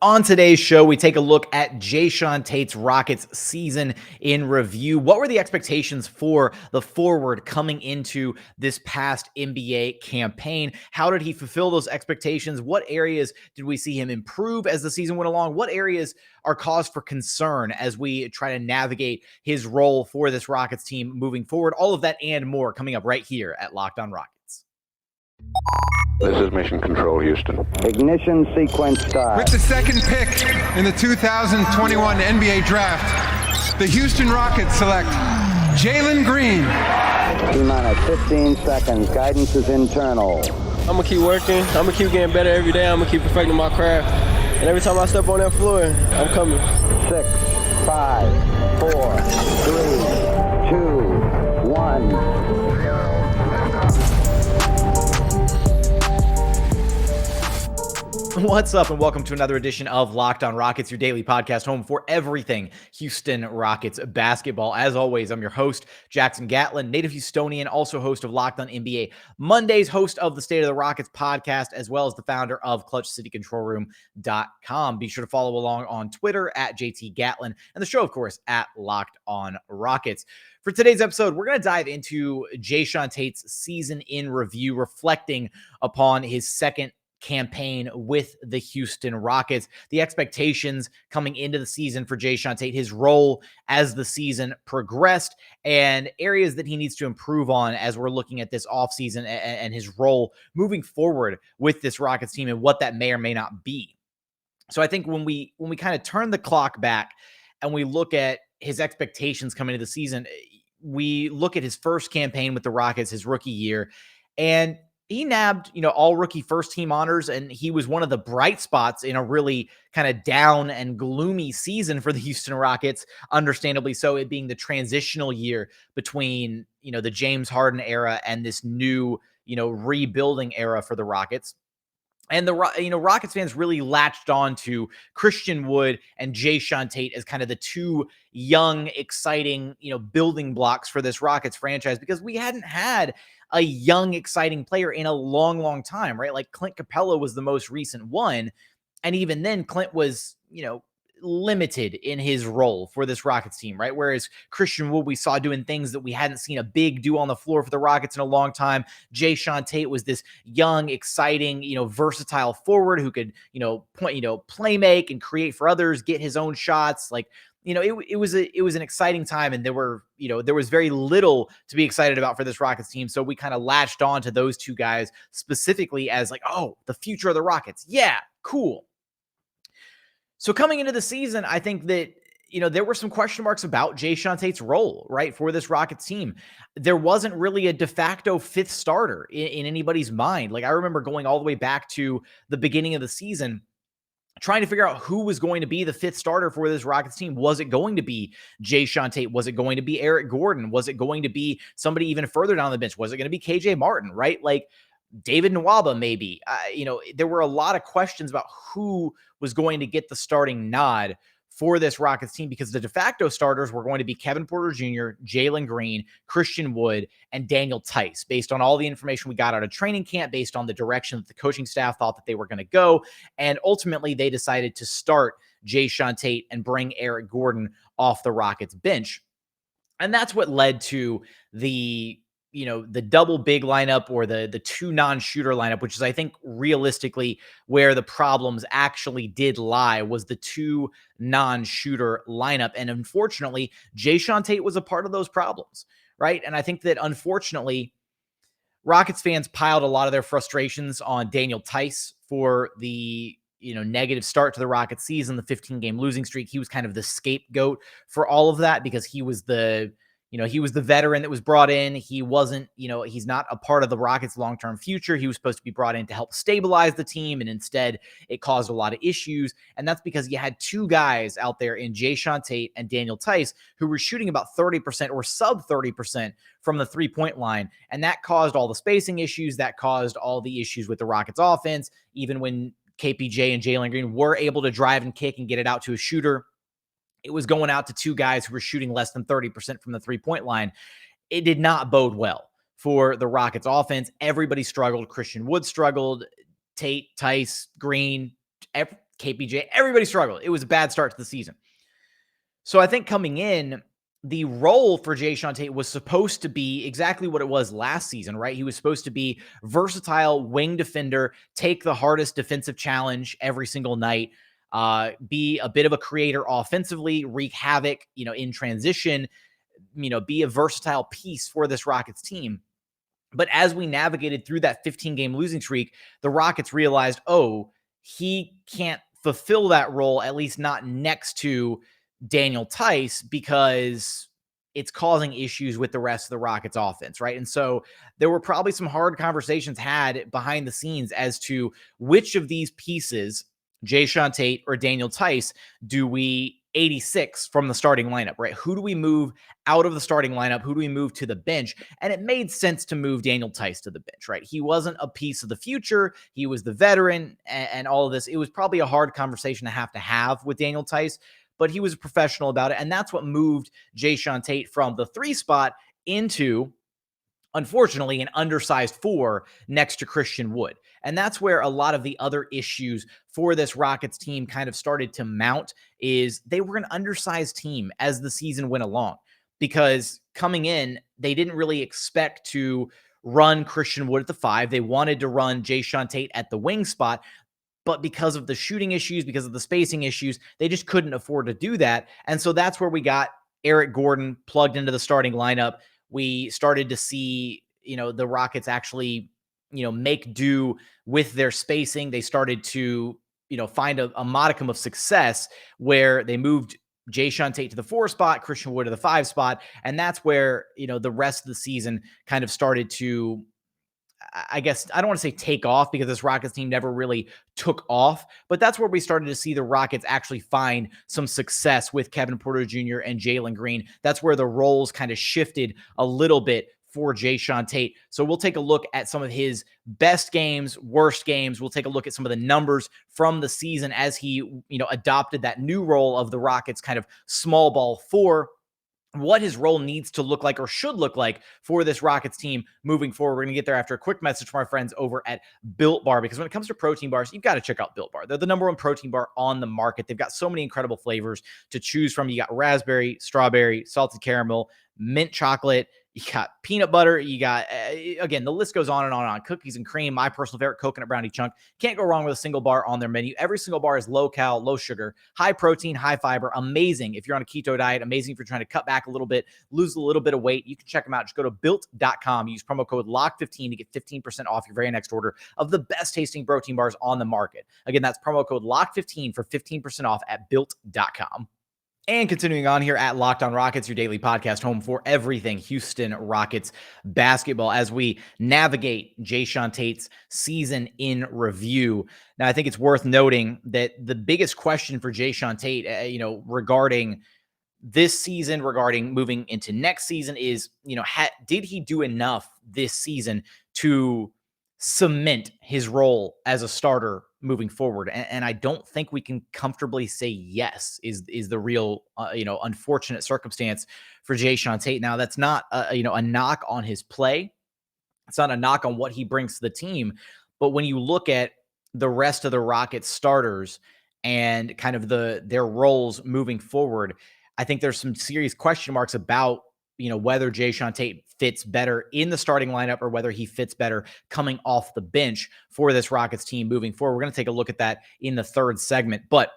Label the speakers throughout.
Speaker 1: On today's show, we take a look at Jae'Sean Tate's Rockets season in review. What were the expectations for the forward coming into this past NBA campaign? How did he fulfill those expectations? What areas did we see him improve as the season went along? What areas are cause for concern as we try to navigate his role for this Rockets team moving forward? All of that and more coming up right here at Locked On Rockets.
Speaker 2: This is Mission Control, Houston.
Speaker 3: Ignition sequence start.
Speaker 4: With the second pick in the 2021 NBA Draft, the Houston Rockets select Jalen Green.
Speaker 3: T-minus 15 seconds. Guidance is internal.
Speaker 5: I'm going to keep working. I'm going to keep getting better every day. I'm going to keep perfecting my craft. And every time I step on that floor, I'm coming.
Speaker 3: 6, 5, 4, 3, 2, 1.
Speaker 1: What's up, and welcome to another edition of Locked On Rockets, your daily podcast home for everything Houston Rockets basketball. As always, I'm your host, Jackson Gatlin, native Houstonian, also host of Locked On NBA Mondays, host of the State of the Rockets podcast, as well as the founder of ClutchCityControlRoom.com. Be sure to follow along on Twitter at JT Gatlin, and the show, of course, at Locked On Rockets. For today's episode, we're going to dive into Jae'Sean Tate's season in review, reflecting upon his second campaign with the Houston Rockets, the expectations coming into the season for Jae'Sean Tate, his role as the season progressed, and areas that he needs to improve on as we're looking at this offseason and his role moving forward with this Rockets team and what that may or may not be. So I think when we kind of turn the clock back and we look at his expectations coming into the season, we look at his first campaign with the Rockets, his rookie year, and he nabbed, all rookie first team honors, and he was one of the bright spots in a really kind of down and gloomy season for the Houston Rockets, understandably so, it being the transitional year between, the James Harden era and this new, rebuilding era for the Rockets. And the Rockets fans really latched on to Christian Wood and Jae'Sean Tate as kind of the two young, exciting, building blocks for this Rockets franchise, because we hadn't had a young, exciting player in a long, long time, right? Like Clint Capella was the most recent one. And even then, Clint was, limited in his role for this Rockets team, right? Whereas Christian Wood, we saw doing things that we hadn't seen a big do on the floor for the Rockets in a long time. Jae'Sean Tate was this young, exciting, versatile forward who could, play make and create for others, get his own shots. Like, it was an exciting time, and there was very little to be excited about for this Rockets team. So we kind of latched on to those two guys specifically as like, oh, the future of the Rockets. Yeah, cool. So coming into the season, I think that, there were some question marks about Jae'Sean Tate's role, right, for this Rockets team. There wasn't really a de facto fifth starter in anybody's mind. Like, I remember going all the way back to the beginning of the season, trying to figure out who was going to be the fifth starter for this Rockets team. Was it going to be Jae'Sean Tate? Was it going to be Eric Gordon? Was it going to be somebody even further down the bench? Was it going to be KJ Martin, right? Like, David Nwaba, maybe. There were a lot of questions about who was going to get the starting nod for this Rockets team, because the de facto starters were going to be Kevin Porter Jr., Jalen Green, Christian Wood, and Daniel Theis, based on all the information we got out of training camp, based on the direction that the coaching staff thought that they were going to go. And ultimately, they decided to start Jae'Sean Tate and bring Eric Gordon off the Rockets bench. And that's what led to the double big lineup, or the two non-shooter lineup, which is, I think, realistically where the problems actually did lie, was the two non-shooter lineup. And unfortunately, Jae'Sean Tate was a part of those problems, right? And I think that, unfortunately, Rockets fans piled a lot of their frustrations on Daniel Theis for the negative start to the Rockets season, the 15-game losing streak. He was kind of the scapegoat for all of that, because he was the veteran that was brought in. He wasn't, he's not a part of the Rockets' long-term future. He was supposed to be brought in to help stabilize the team, and instead it caused a lot of issues. And that's because you had two guys out there in Jae'Sean Tate and Daniel Theis who were shooting about 30% or sub 30% from the three-point line. And that caused all the spacing issues. That caused all the issues with the Rockets' offense. Even when KPJ and Jalen Green were able to drive and kick and get it out to a shooter, it was going out to two guys who were shooting less than 30% from the three-point line. It did not bode well for the Rockets offense. Everybody struggled. Christian Wood struggled. Tate, Theis, Green, KPJ, everybody struggled. It was a bad start to the season. So I think coming in, the role for Jae'Sean Tate was supposed to be exactly what it was last season, right? He was supposed to be versatile wing defender, take the hardest defensive challenge every single night, be a bit of a creator offensively, wreak havoc, in transition, be a versatile piece for this Rockets team. But as we navigated through that 15-game losing streak, the Rockets realized, oh, he can't fulfill that role, at least not next to Daniel Tice, because it's causing issues with the rest of the Rockets offense, right? And so there were probably some hard conversations had behind the scenes as to which of these pieces, Jae'Sean Tate or Daniel Tice, do we 86 from the starting lineup, right? Who do we move out of the starting lineup? Who do we move to the bench? And it made sense to move Daniel Tice to the bench, right? He wasn't a piece of the future. He was the veteran and all of this. It was probably a hard conversation to have with Daniel Tice, but he was a professional about it. And that's what moved Jae'Sean Tate from the 3 spot into, unfortunately, an undersized 4 next to Christian Wood. And that's where a lot of the other issues for this Rockets team kind of started to mount, is they were an undersized team as the season went along, because coming in, they didn't really expect to run Christian Wood at the 5. They wanted to run Jae'Sean Tate at the wing spot, but because of the shooting issues, because of the spacing issues, they just couldn't afford to do that. And so that's where we got Eric Gordon plugged into the starting lineup. We started to see, the Rockets actually, make do with their spacing. They started to, find a modicum of success where they moved Jae'Sean Tate to the 4 spot, Christian Wood to the 5 spot. And that's where, the rest of the season kind of started to, I guess, I don't want to say take off, because this Rockets team never really took off, but that's where we started to see the Rockets actually find some success with Kevin Porter Jr. and Jalen Green. That's where the roles kind of shifted a little bit for Jae'Sean Tate. So we'll take a look at some of his best games, worst games. We'll take a look at some of the numbers from the season as he, adopted that new role of the Rockets kind of small ball 4, what his role needs to look like or should look like for this Rockets team moving forward. We're going to get there after a quick message from our friends over at Built Bar, because when it comes to protein bars, you've got to check out Built Bar. They're the #1 protein bar on the market. They've got so many incredible flavors to choose from. You got raspberry, strawberry, salted caramel, mint chocolate. You got peanut butter. You got, again, the list goes on and on and on. Cookies and cream, my personal favorite, coconut brownie chunk. Can't go wrong with a single bar on their menu. Every single bar is low cal, low sugar, high protein, high fiber. Amazing if you're on a keto diet. Amazing if you're trying to cut back a little bit, lose a little bit of weight. You can check them out. Just go to built.com. Use promo code LOCK15 to get 15% off your very next order of the best tasting protein bars on the market. Again, that's promo code LOCK15 for 15% off at built.com. And continuing on here at Locked On Rockets, your daily podcast home for everything Houston Rockets basketball, as we navigate Jae'Sean Tate's season in review. Now, I think it's worth noting that the biggest question for Jae'Sean Tate, regarding this season, regarding moving into next season, is, did he do enough this season to cement his role as a starter moving forward? And I don't think we can comfortably say yes is the real, unfortunate circumstance for Jae'Sean Tate. Now, that's not, a knock on his play. It's not a knock on what he brings to the team. But when you look at the rest of the Rockets starters and kind of their roles moving forward, I think there's some serious question marks about, whether Jae'Sean Tate fits better in the starting lineup or whether he fits better coming off the bench for this Rockets team moving forward. We're going to take a look at that in the third segment, but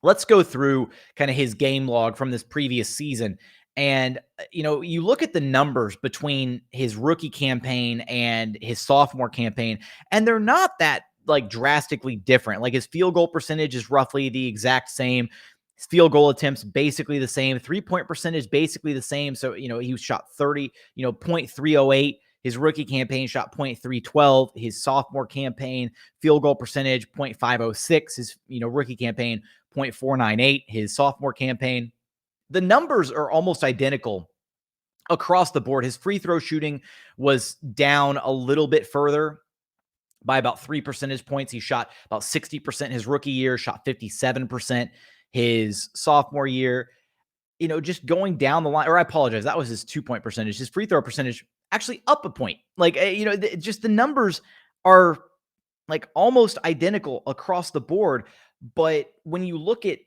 Speaker 1: let's go through kind of his game log from this previous season. And, you look at the numbers between his rookie campaign and his sophomore campaign, and they're not that drastically different. Like, his field goal percentage is roughly the exact same. His field goal attempts basically the same. 3-point percentage basically the same. So, he shot 0.308. His rookie campaign shot 0.312. His sophomore campaign field goal percentage 0.506. His rookie campaign 0.498. His sophomore campaign. The numbers are almost identical across the board. His free throw shooting was down a little bit further by about 3 percentage points. He shot about 60% his rookie year, shot 57% his sophomore year. Just going down the line, or I apologize, that was his 2-point percentage. His free throw percentage actually up a point. Just the numbers are almost identical across the board. But when you look at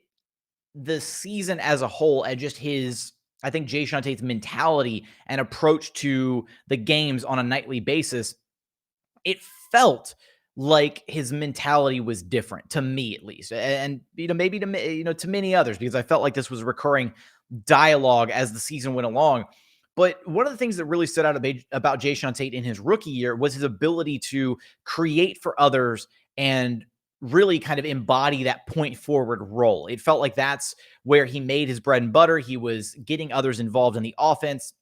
Speaker 1: the season as a whole and just I think Jae'Sean Tate's mentality and approach to the games on a nightly basis, it felt like his mentality was different to me, at least. And, maybe to many others, because I felt like this was recurring dialogue as the season went along. But one of the things that really stood out about Jae'Sean Tate in his rookie year was his ability to create for others and really kind of embody that point forward role. It felt like that's where he made his bread and butter. He was getting others involved in the offense,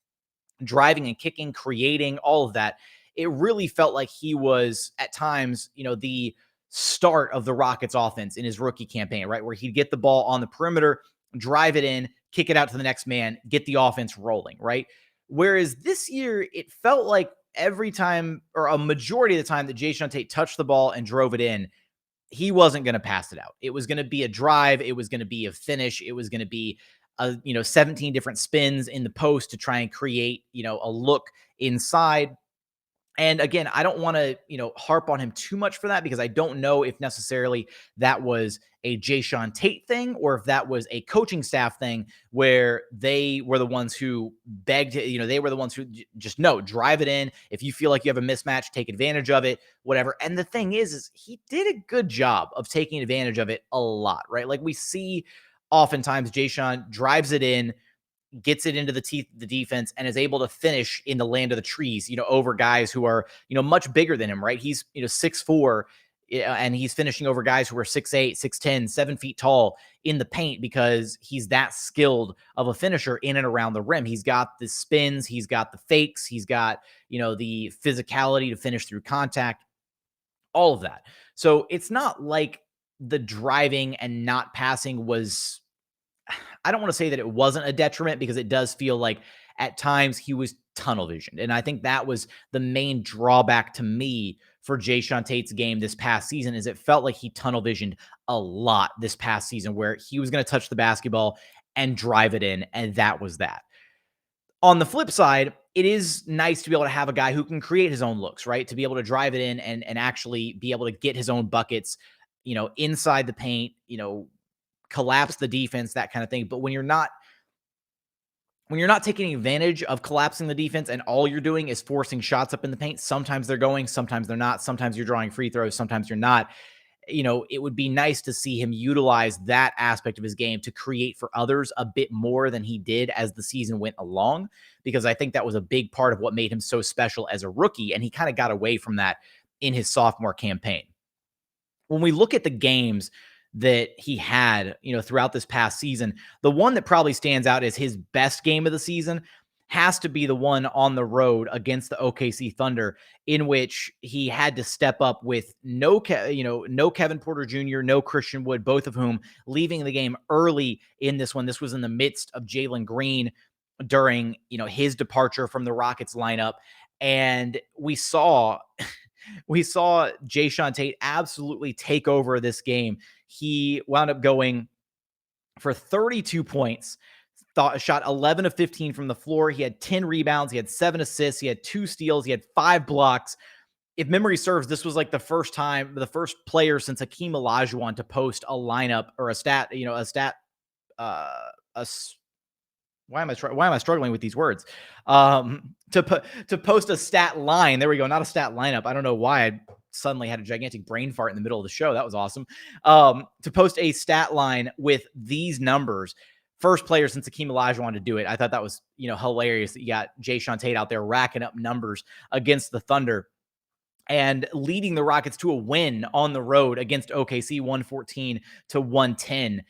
Speaker 1: driving and kicking, creating, all of that. It really felt like he was at times, the start of the Rockets offense in his rookie campaign, right? Where he'd get the ball on the perimeter, drive it in, kick it out to the next man, get the offense rolling, right? Whereas this year, it felt like every time, or a majority of the time, that Jae'Sean Tate touched the ball and drove it in, he wasn't going to pass it out. It was going to be a drive. It was going to be a finish. It was going to be 17 different spins in the post to try and create, a look inside. And again, I don't want to, harp on him too much for that, because I don't know if necessarily that was a Jae'Sean Tate thing or if that was a coaching staff thing where they were the ones who begged, they were the ones who just drive it in. If you feel like you have a mismatch, take advantage of it, whatever. And the thing is he did a good job of taking advantage of it a lot, right? Like we see oftentimes Jae'Sean drives it in, gets it into the teeth of the defense, and is able to finish in the land of the trees, over guys who are, much bigger than him, right? He's, 6'4", and he's finishing over guys who are 6'8", 6'10", 7 feet tall in the paint, because he's that skilled of a finisher in and around the rim. He's got the spins, he's got the fakes, he's got, the physicality to finish through contact, all of that. So it's not like the driving and not passing was, I don't want to say that it wasn't a detriment, because it does feel like at times he was tunnel visioned. And I think that was the main drawback to me for Jae'Sean Tate's game this past season, is it felt like he tunnel visioned a lot this past season, where he was going to touch the basketball and drive it in. And that was that. On the flip side, it is nice to be able to have a guy who can create his own looks, right? To be able to drive it in and actually be able to get his own buckets, inside the paint, collapse the defense, that kind of thing. But when you're not taking advantage of collapsing the defense and all you're doing is forcing shots up in the paint, sometimes they're going, sometimes they're not, sometimes you're drawing free throws, sometimes you're not. It would be nice to see him utilize that aspect of his game to create for others a bit more than he did as the season went along, because I think that was a big part of what made him so special as a rookie. And he kind of got away from that in his sophomore campaign. When we look at the games that he had, throughout this past season, the one that probably stands out as his best game of the season has to be the one on the road against the OKC Thunder, in which he had to step up with no Kevin Porter Jr., no Christian Wood, both of whom leaving the game early in this one. This was in the midst of Jalen Green during, his departure from the Rockets lineup. And we saw Jae'Sean Tate absolutely take over this game. He wound up going for 32 points, shot 11 of 15 from the floor. He had 10 rebounds. He had 7 assists. He had 2 steals. He had 5 blocks. If memory serves, this was like the first player since Hakeem Olajuwon to post a lineup or a stat, why am I struggling with these words? To post a stat line. There we go. Not a stat lineup. I don't know why I suddenly had a gigantic brain fart in the middle of the show. That was awesome. To post a stat line with these numbers. First player since Hakeem Olajuwon to do it. I thought that was, hilarious that you got Jae'Sean Tate out there racking up numbers against the Thunder and leading the Rockets to a win on the road against OKC, 114-110.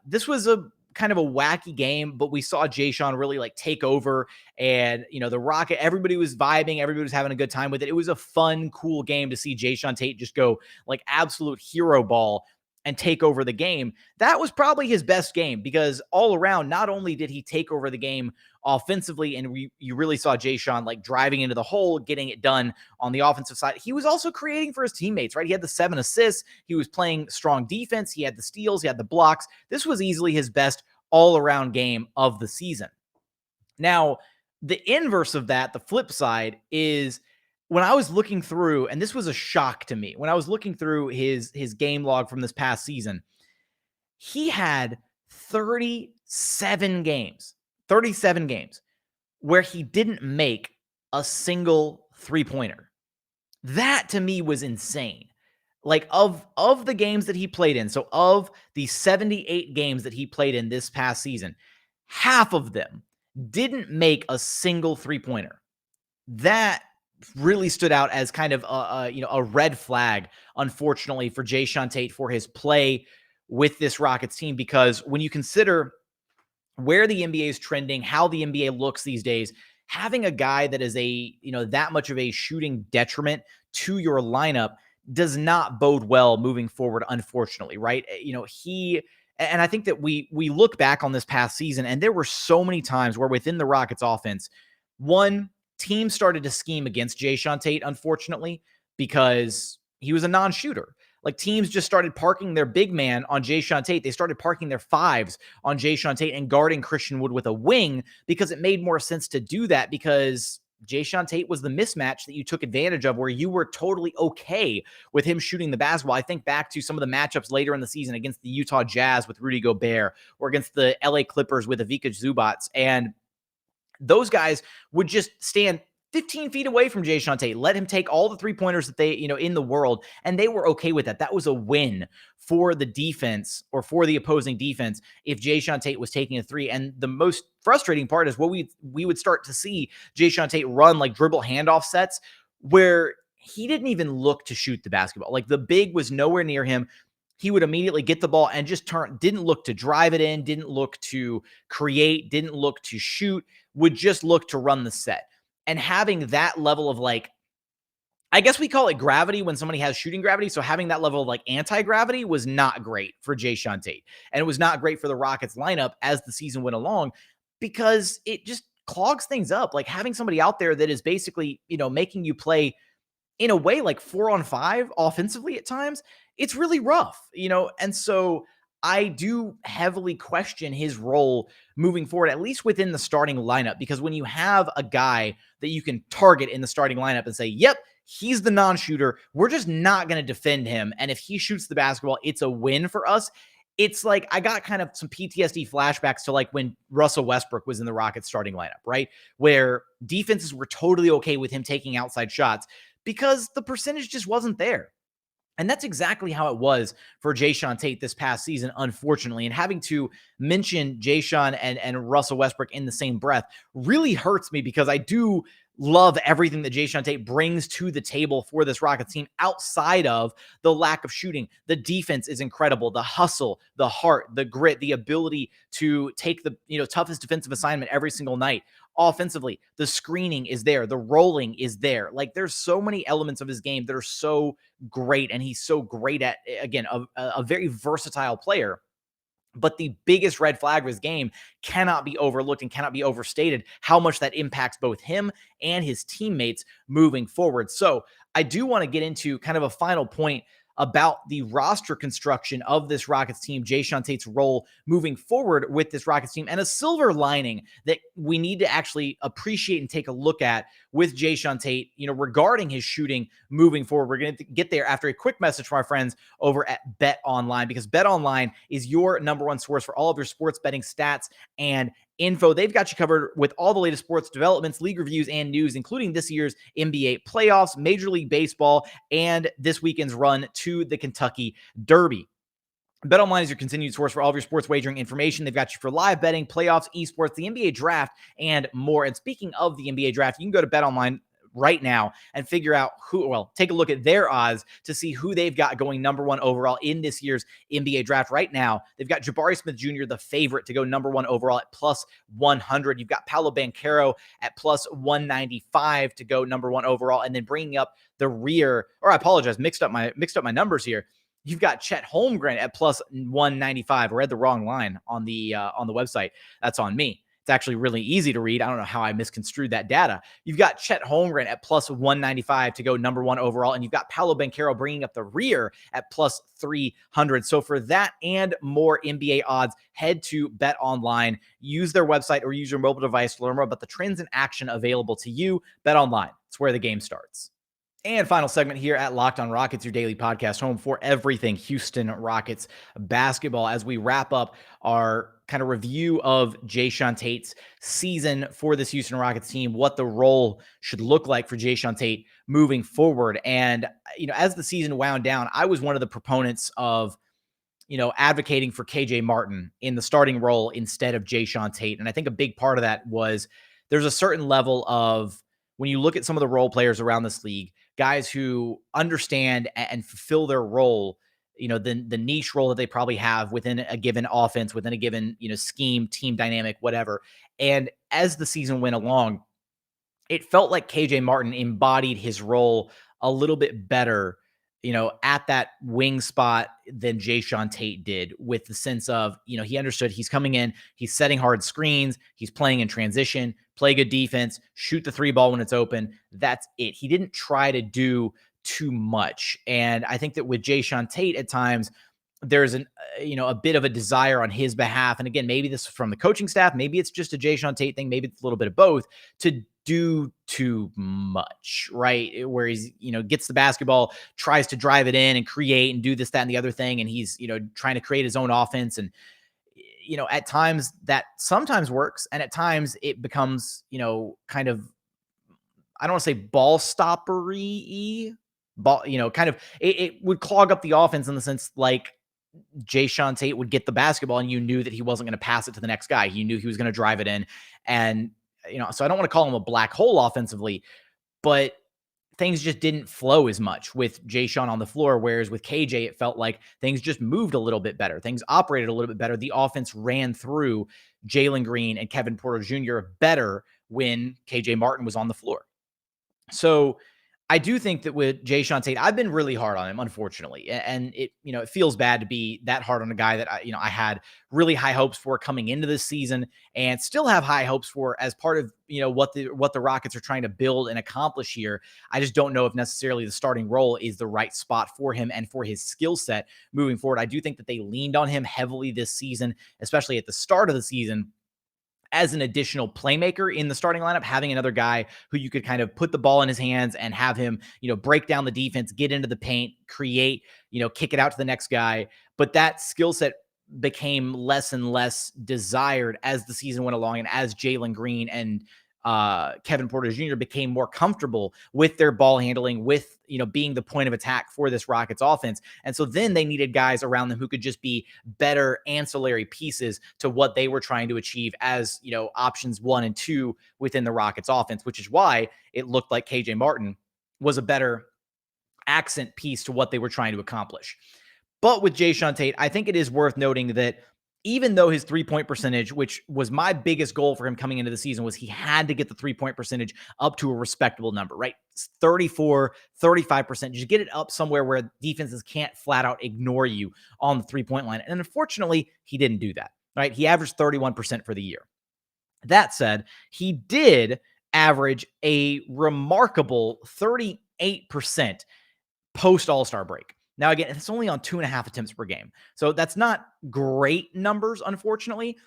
Speaker 1: This was a kind of a wacky game, but we saw Jae'Sean really take over, and the Rocket, everybody was vibing, everybody was having a good time with it. It was a fun, cool game to see Jae'Sean Tate just go absolute hero ball and take over the game. That was probably his best game, because all around, not only did he take over the game offensively, and you really saw Jae'Sean driving into the hole, getting it done on the offensive side, he was also creating for his teammates, right? He had the 7 assists. He was playing strong defense. He had the steals. He had the blocks. This was easily his best all-around game of the season. Now, the inverse of that, the flip side, is when I was looking through, and this was a shock to me, when I was looking through his game log from this past season, he had 37 games, 37 games where he didn't make a single three-pointer. That to me was insane. Like of the games that he played in, so of the 78 games that he played in this past season, half of them didn't make a single three-pointer. That really stood out as kind of a red flag, unfortunately, for Jae'Sean Tate for his play with this Rockets team, because when you consider where the NBA is trending, how the NBA looks these days, having a guy that is that much of a shooting detriment to your lineup does not bode well moving forward, unfortunately, right? And I think that we look back on this past season, and there were so many times where within the Rockets offense, one team started to scheme against Jae'Sean Tate, unfortunately, because he was a non-shooter. Like teams just started parking their big man on Jae'Sean Tate. They started parking their fives on Jae'Sean Tate and guarding Christian Wood with a wing, because it made more sense to do that, because Jae'Sean Tate was the mismatch that you took advantage of, where you were totally okay with him shooting the basketball. I think back to some of the matchups later in the season against the Utah Jazz with Rudy Gobert, or against the LA Clippers with Ivica Zubac, and those guys would just stand 15 feet away from Jae'Sean Tate, let him take all the three-pointers that they, in the world, and they were okay with that. That was a win for the defense, or for the opposing defense, if Jae'Sean Tate was taking a three. And the most frustrating part is what we would start to see Jae'Sean Tate run like dribble handoff sets where he didn't even look to shoot the basketball. Like the big was nowhere near him. He would immediately get the ball and just didn't look to drive it in, didn't look to create, didn't look to shoot, would just look to run the set. And having that level of I guess we call it gravity when somebody has shooting gravity. So having that level of anti-gravity was not great for Jae'Sean Tate. And it was not great for the Rockets lineup as the season went along, because it just clogs things up. Like having somebody out there that is basically, making you play in a way like 4-on-5 offensively at times, it's really rough, and so I do heavily question his role moving forward, at least within the starting lineup, because when you have a guy that you can target in the starting lineup and say, yep, he's the non-shooter, we're just not going to defend him, and if he shoots the basketball, it's a win for us. It's like I got kind of some PTSD flashbacks to when Russell Westbrook was in the Rockets starting lineup, right? Where defenses were totally okay with him taking outside shots because the percentage just wasn't there. And that's exactly how it was for Jae'Sean Tate this past season, unfortunately. And having to mention Jae'Sean and Russell Westbrook in the same breath really hurts me, because I do love everything that Jae'Sean Tate brings to the table for this Rockets team outside of the lack of shooting. The defense is incredible. The hustle, the heart, the grit, the ability to take the toughest defensive assignment every single night. Offensively, the screening is there. The rolling is there. There's so many elements of his game that are so great, and he's so great at, again, a very versatile player. But the biggest red flag of his game cannot be overlooked and cannot be overstated, how much that impacts both him and his teammates moving forward. So I do want to get into kind of a final point about the roster construction of this Rockets team, Jae'Sean Tate's role moving forward with this Rockets team, and a silver lining that we need to actually appreciate and take a look at with Jae'Sean Tate, regarding his shooting moving forward. We're going to get there after a quick message from our friends over at BetOnline, because BetOnline is your number one source for all of your sports betting stats and info. They've got you covered with all the latest sports developments, league reviews, and news, including this year's NBA playoffs, Major League Baseball, and this weekend's run to the Kentucky Derby. BetOnline is your continued source for all of your sports wagering information. They've got you for live betting, playoffs, esports, the NBA draft, and more. And speaking of the NBA draft, you can go to BetOnline right now and figure out take a look at their odds to see who they've got going number one overall in this year's NBA draft. Right now, they've got Jabari Smith Jr., the favorite to go number one overall at plus 100. You've got Paolo Banchero at plus 195 to go number one overall. And then bringing up the rear, or I apologize, mixed up my numbers here. You've got Chet Holmgren at plus 195. I read the wrong line on the website. That's on me. It's actually really easy to read. I don't know how I misconstrued that data. You've got Chet Holmgren at plus 195 to go number one overall, and you've got Paolo Banchero bringing up the rear at plus 300. So for that and more NBA odds, head to BetOnline. Use their website or use your mobile device to learn more about the trends in action available to you. BetOnline, it's where the game starts. And final segment here at Locked on Rockets, your daily podcast home for everything Houston Rockets basketball, as we wrap up our kind of review of Jae'Sean Tate's season for this Houston Rockets team, what the role should look like for Jae'Sean Tate moving forward. And, as the season wound down, I was one of the proponents of, advocating for KJ Martin in the starting role instead of Jae'Sean Tate. And I think a big part of that was there's a certain level of, when you look at some of the role players around this league, guys who understand and fulfill their role, the niche role that they probably have within a given offense, within a given, scheme, team dynamic, whatever. And as the season went along, it felt like KJ Martin embodied his role a little bit better, at that wing spot than Jae'Sean Tate did, with the sense of, he understood he's coming in, he's setting hard screens, he's playing in transition, play good defense, shoot the three ball when it's open. That's it. He didn't try to do too much. And I think that with Jae'Sean Tate at times, there's a bit of a desire on his behalf. And again, maybe this is from the coaching staff, maybe it's just a Jae'Sean Tate thing, maybe it's a little bit of both, to do too much, right? Where he's, gets the basketball, tries to drive it in and create and do this, that, and the other thing. And he's, trying to create his own offense. And, at times that sometimes works. And at times it becomes, kind of, I don't want to say ball stoppery-y, kind of, it would clog up the offense in the sense like Jae'Sean Tate would get the basketball and you knew that he wasn't going to pass it to the next guy. You knew he was going to drive it in. And, so I don't want to call him a black hole offensively, but things just didn't flow as much with Jae'Sean on the floor. Whereas with KJ, it felt like things just moved a little bit better. Things operated a little bit better. The offense ran through Jalen Green and Kevin Porter Jr. better when KJ Martin was on the floor. So I do think that with Jae'Sean Tate, I've been really hard on him, unfortunately. And it, it feels bad to be that hard on a guy that I had really high hopes for coming into this season and still have high hopes for as part of, what the Rockets are trying to build and accomplish here. I just don't know if necessarily the starting role is the right spot for him and for his skill set moving forward. I do think that they leaned on him heavily this season, especially at the start of the season, as an additional playmaker in the starting lineup, having another guy who you could kind of put the ball in his hands and have him, break down the defense, get into the paint, create, kick it out to the next guy. But that skill set became less and less desired as the season went along and as Jalen Green and Kevin Porter Jr. became more comfortable with their ball handling, with, being the point of attack for this Rockets offense. And so then they needed guys around them who could just be better ancillary pieces to what they were trying to achieve as, options 1 and 2 within the Rockets offense, which is why it looked like KJ Martin was a better accent piece to what they were trying to accomplish. But with Jae'Sean Tate, I think it is worth noting that even though his 3-point percentage, which was my biggest goal for him coming into the season, was he had to get the 3-point percentage up to a respectable number, right? 34, 35%. Just get it up somewhere where defenses can't flat out ignore you on the 3-point line. And unfortunately, he didn't do that, right? He averaged 31% for the year. That said, he did average a remarkable 38% post All-Star break. Now, again, it's only on 2.5 attempts per game. So that's not great numbers, unfortunately.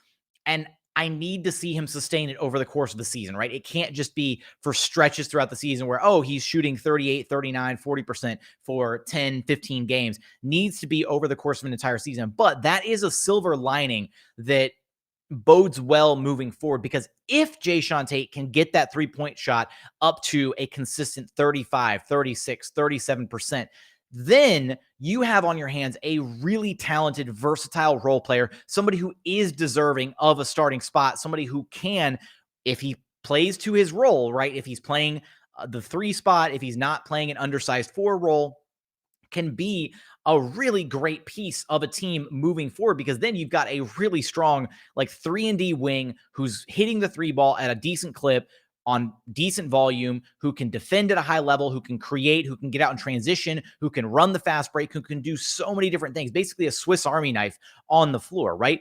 Speaker 1: And I need to see him sustain it over the course of the season, right? It can't just be for stretches throughout the season where, he's shooting 38, 39, 40% for 10, 15 games. Needs to be over the course of an entire season. But that is a silver lining that bodes well moving forward, because if Jae'Sean Tate can get that 3-point shot up to a consistent 35, 36, 37%, then you have on your hands a really talented, versatile role player, somebody who is deserving of a starting spot, somebody who can, if he plays to his role, right? If he's playing the 3 spot, if he's not playing an undersized 4 role, can be a really great piece of a team moving forward, because then you've got a really strong, like 3-and-D wing who's hitting the 3 ball at a decent clip, on decent volume, who can defend at a high level, who can create, who can get out in transition, who can run the fast break, who can do so many different things, basically a Swiss Army knife on the floor, right?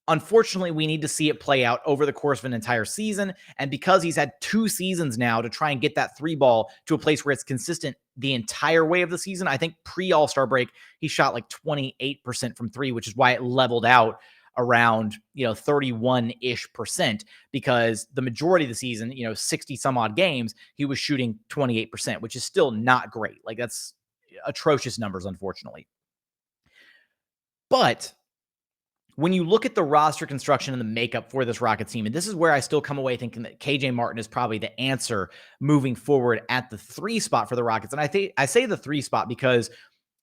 Speaker 1: Unfortunately, we need to see it play out over the course of an entire season. And because he's had 2 seasons now to try and get that 3 ball to a place where it's consistent the entire way of the season, I think pre-All-Star break, he shot like 28% from 3, which is why it leveled out around, 31-ish% because the majority of the season, 60 some odd games, he was shooting 28%, which is still not great. Like that's atrocious numbers, unfortunately. But when you look at the roster construction and the makeup for this Rockets team, and this is where I still come away thinking that KJ Martin is probably the answer moving forward at the 3 spot for the Rockets. And I say the 3 spot because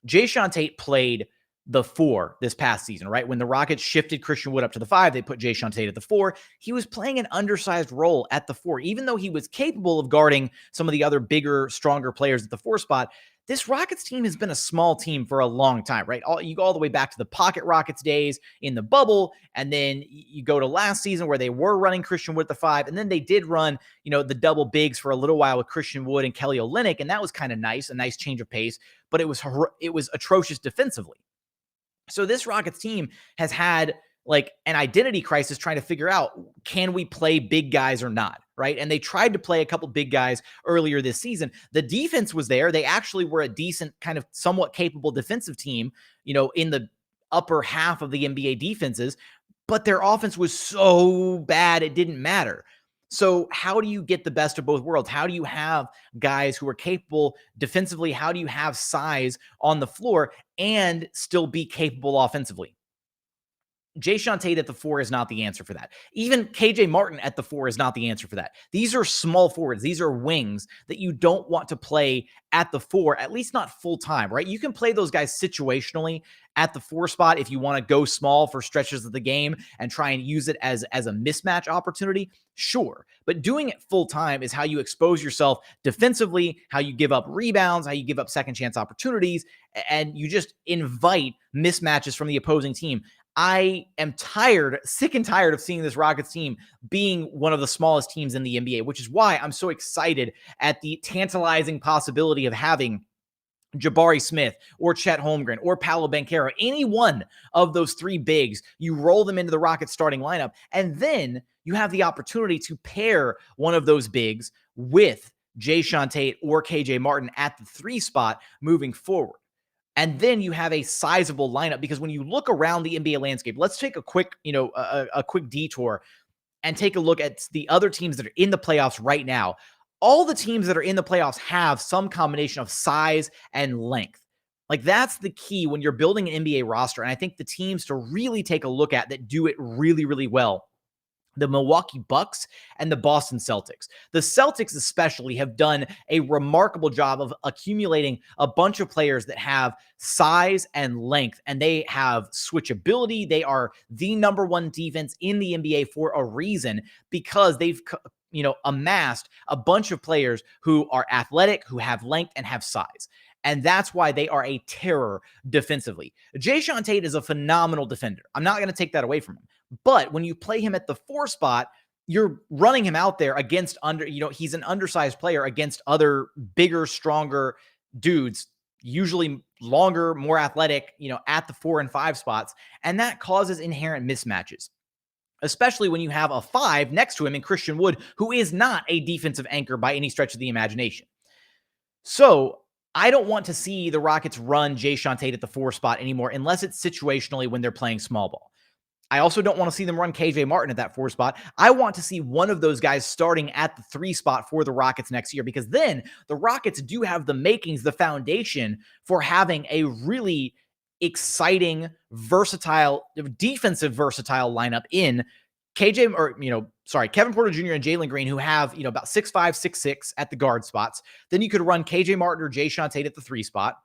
Speaker 1: Jae'Sean Tate played the 4 this past season, right? When the Rockets shifted Christian Wood up to the 5, they put Jae'Sean Tate at the 4. He was playing an undersized role at the 4, even though he was capable of guarding some of the other bigger, stronger players at the 4 spot. This Rockets team has been a small team for a long time, right? You go all the way back to the Pocket Rockets days in the bubble, and then you go to last season where they were running Christian Wood at the 5, and then they did run, the double bigs for a little while with Christian Wood and Kelly Olynyk, and that was kind of nice, a nice change of pace, but it was atrocious defensively. So this Rockets team has had like an identity crisis trying to figure out, can we play big guys or not, right? And they tried to play a couple big guys earlier this season. The defense was there. They actually were a decent, kind of somewhat capable defensive team, in the upper half of the NBA defenses, but their offense was so bad it didn't matter. So how do you get the best of both worlds? How do you have guys who are capable defensively? How do you have size on the floor and still be capable offensively? Jae'Sean Tate at the 4 is not the answer for that. Even KJ Martin at the 4 is not the answer for that. These are small forwards. These are wings that you don't want to play at the 4, at least not full time, right? You can play those guys situationally at the 4 spot if you want to go small for stretches of the game and try and use it as a mismatch opportunity. Sure. But doing it full time is how you expose yourself defensively, how you give up rebounds, how you give up second chance opportunities, and you just invite mismatches from the opposing team. I am sick and tired of seeing this Rockets team being one of the smallest teams in the NBA, which is why I'm so excited at the tantalizing possibility of having Jabari Smith or Chet Holmgren or Paolo Banchero, any one of those 3 bigs, you roll them into the Rockets starting lineup, and then you have the opportunity to pair one of those bigs with Jae'Sean Tate or KJ Martin at the 3 spot moving forward. And then you have a sizable lineup because when you look around the NBA landscape, let's take a quick, a quick detour and take a look at the other teams that are in the playoffs right now. All the teams that are in the playoffs have some combination of size and length. Like that's the key when you're building an NBA roster. And I think the teams to really take a look at that do it really, really well, the Milwaukee Bucks and the Boston Celtics. The Celtics especially have done a remarkable job of accumulating a bunch of players that have size and length, and they have switchability. They are the number 1 defense in the NBA for a reason, because they've amassed a bunch of players who are athletic, who have length and have size. And that's why they are a terror defensively. Jae'Sean Tate is a phenomenal defender. I'm not going to take that away from him. But when you play him at the 4 spot, you're running him out there against he's an undersized player against other bigger, stronger dudes, usually longer, more athletic, at the 4 and 5 spots. And that causes inherent mismatches, especially when you have a 5 next to him in Christian Wood, who is not a defensive anchor by any stretch of the imagination. So I don't want to see the Rockets run Jae'Sean Tate at the 4 spot anymore, unless it's situationally when they're playing small ball. I also don't want to see them run KJ Martin at that 4 spot. I want to see one of those guys starting at the 3 spot for the Rockets next year, because then the Rockets do have the makings, the foundation for having a really exciting, versatile, defensive versatile lineup in Kevin Porter Jr. and Jalen Green, who have, about 6'5", 6'6" at the guard spots. Then you could run KJ Martin or Jae'Sean Tate at the 3 spot.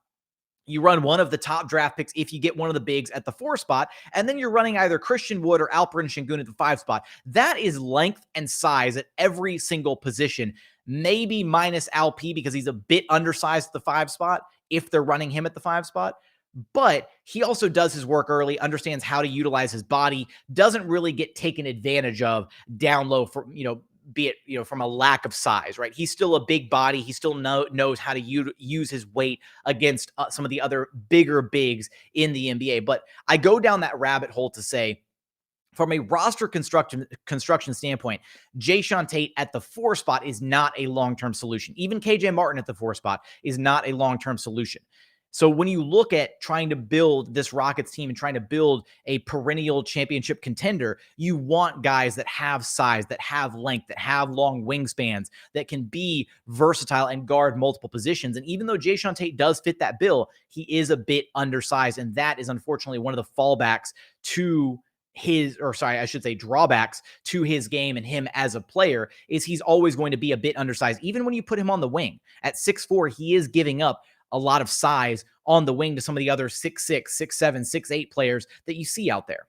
Speaker 1: You run one of the top draft picks if you get one of the bigs at the 4 spot, and then you're running either Christian Wood or Alperen Sengun at the 5 spot. That is length and size at every single position, maybe minus Alp because he's a bit undersized at the 5 spot if they're running him at the 5 spot. But he also does his work early, understands how to utilize his body, doesn't really get taken advantage of down low for, be it, from a lack of size, right? He's still a big body. He still knows how to use his weight against some of the other bigger bigs in the NBA. But I go down that rabbit hole to say, from a roster construction standpoint, Jae'Sean Tate at the 4 spot is not a long-term solution. Even KJ Martin at the 4 spot is not a long-term solution. So when you look at trying to build this Rockets team and trying to build a perennial championship contender, you want guys that have size, that have length, that have long wingspans, that can be versatile and guard multiple positions. And even though Jae'Sean Tate does fit that bill, he is a bit undersized. And that is unfortunately one of the fallbacks to drawbacks to his game and him as a player, is he's always going to be a bit undersized. Even when you put him on the wing at 6'4", he is giving up a lot of size on the wing to some of the other 6'6", 6'7", 6'8" players that you see out there.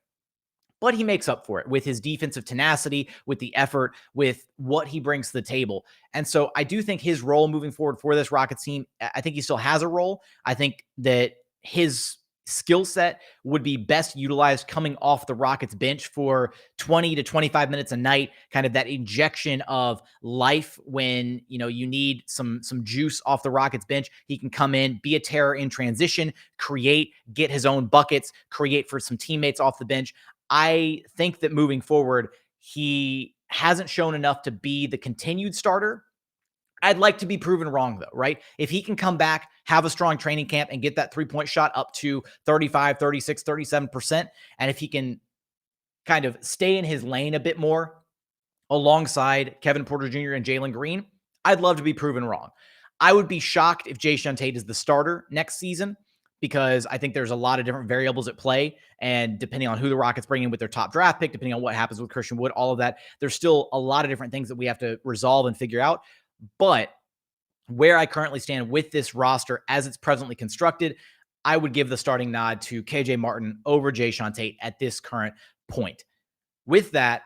Speaker 1: But he makes up for it with his defensive tenacity, with the effort, with what he brings to the table. And so I do think his role moving forward for this Rockets team, I think he still has a role. I think that his skill set would be best utilized coming off the Rockets bench for 20 to 25 minutes a night, kind of that injection of life when, you need some juice off the Rockets bench. He can come in, be a terror in transition, create, get his own buckets, create for some teammates off the bench. I think that moving forward, he hasn't shown enough to be the continued starter. I'd like to be proven wrong, though, right? If he can come back, have a strong training camp, and get that three-point shot up to 35, 36, 37%, and if he can kind of stay in his lane a bit more alongside Kevin Porter Jr. and Jalen Green, I'd love to be proven wrong. I would be shocked if Jae'Sean Tate is the starter next season, because I think there's a lot of different variables at play. And depending on who the Rockets bring in with their top draft pick, depending on what happens with Christian Wood, all of that, there's still a lot of different things that we have to resolve and figure out. But where I currently stand with this roster as it's presently constructed, I would give the starting nod to KJ Martin over Jae'Sean Tate at this current point. With that,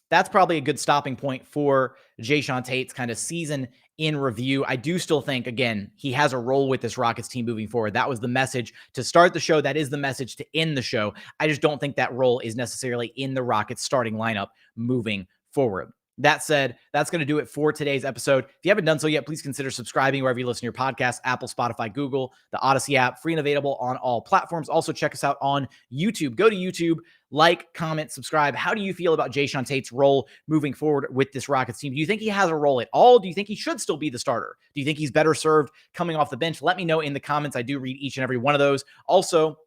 Speaker 1: that's probably a good stopping point for Jae'Sean Tate's kind of season in review. I do still think, again, he has a role with this Rockets team moving forward. That was the message to start the show. That is the message to end the show. I just don't think that role is necessarily in the Rockets starting lineup moving forward. That said, that's going to do it for today's episode. If you haven't done so yet, please consider subscribing wherever you listen to your podcast, Apple, Spotify, Google, the Odyssey app, free and available on all platforms. Also, check us out on YouTube. Go to YouTube, like, comment, subscribe. How do you feel about Jae'Sean Tate's role moving forward with this Rockets team? Do you think he has a role at all? Do you think he should still be the starter? Do you think he's better served coming off the bench? Let me know in the comments. I do read each and every one of those. Also,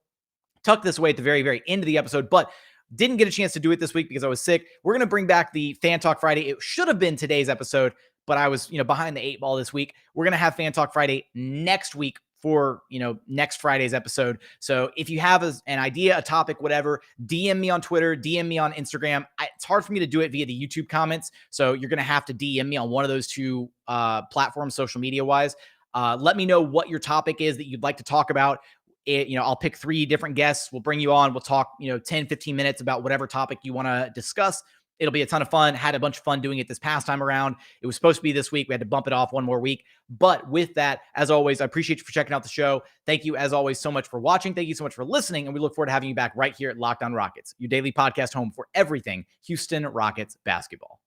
Speaker 1: tuck this away at the very, very end of the episode, but didn't get a chance to do it this week because I was sick. We're going to bring back the Fan Talk Friday. It should have been today's episode, but I was, behind the 8 ball this week. We're going to have Fan Talk Friday next week for, next Friday's episode. So if you have an idea, a topic, whatever, DM me on Twitter, DM me on Instagram. It's hard for me to do it via the YouTube comments. So you're going to have to DM me on one of those two platforms, social media wise. Let me know what your topic is that you'd like to talk about. I'll pick 3 different guests. We'll bring you on. We'll talk, 10, 15 minutes about whatever topic you want to discuss. It'll be a ton of fun. Had a bunch of fun doing it this past time around. It was supposed to be this week. We had to bump it off one more week. But with that, as always, I appreciate you for checking out the show. Thank you, as always, so much for watching. Thank you so much for listening. And we look forward to having you back right here at Locked On Rockets, your daily podcast home for everything Houston Rockets basketball.